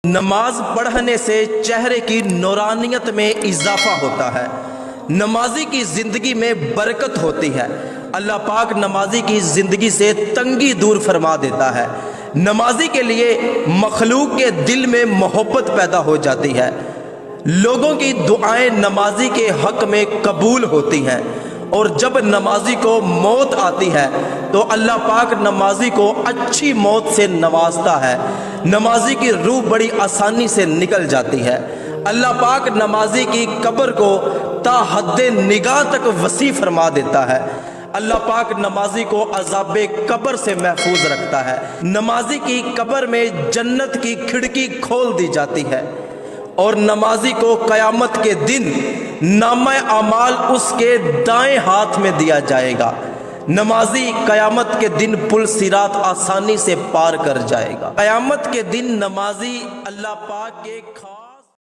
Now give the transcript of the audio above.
نماز پڑھنے سے چہرے کی نورانیت میں اضافہ ہوتا ہے، نمازی کی زندگی میں برکت ہوتی ہے، اللہ پاک نمازی کی زندگی سے تنگی دور فرما دیتا ہے، نمازی کے لیے مخلوق کے دل میں محبت پیدا ہو جاتی ہے، لوگوں کی دعائیں نمازی کے حق میں قبول ہوتی ہیں، اور جب نمازی کو موت آتی ہے تو اللہ پاک نمازی کو اچھی موت سے نوازتا ہے، نمازی کی روح بڑی آسانی سے نکل جاتی ہے، اللہ پاک نمازی کی قبر کو تا حد نگاہ تک وسیع فرما دیتا ہے، اللہ پاک نمازی کو عذاب قبر سے محفوظ رکھتا ہے، نمازی کی قبر میں جنت کی کھڑکی کھول دی جاتی ہے، اور نمازی کو قیامت کے دن نامہ اعمال اس کے دائیں ہاتھ میں دیا جائے گا، نمازی قیامت کے دن پل صراط آسانی سے پار کر جائے گا، قیامت کے دن نمازی اللہ پاک کے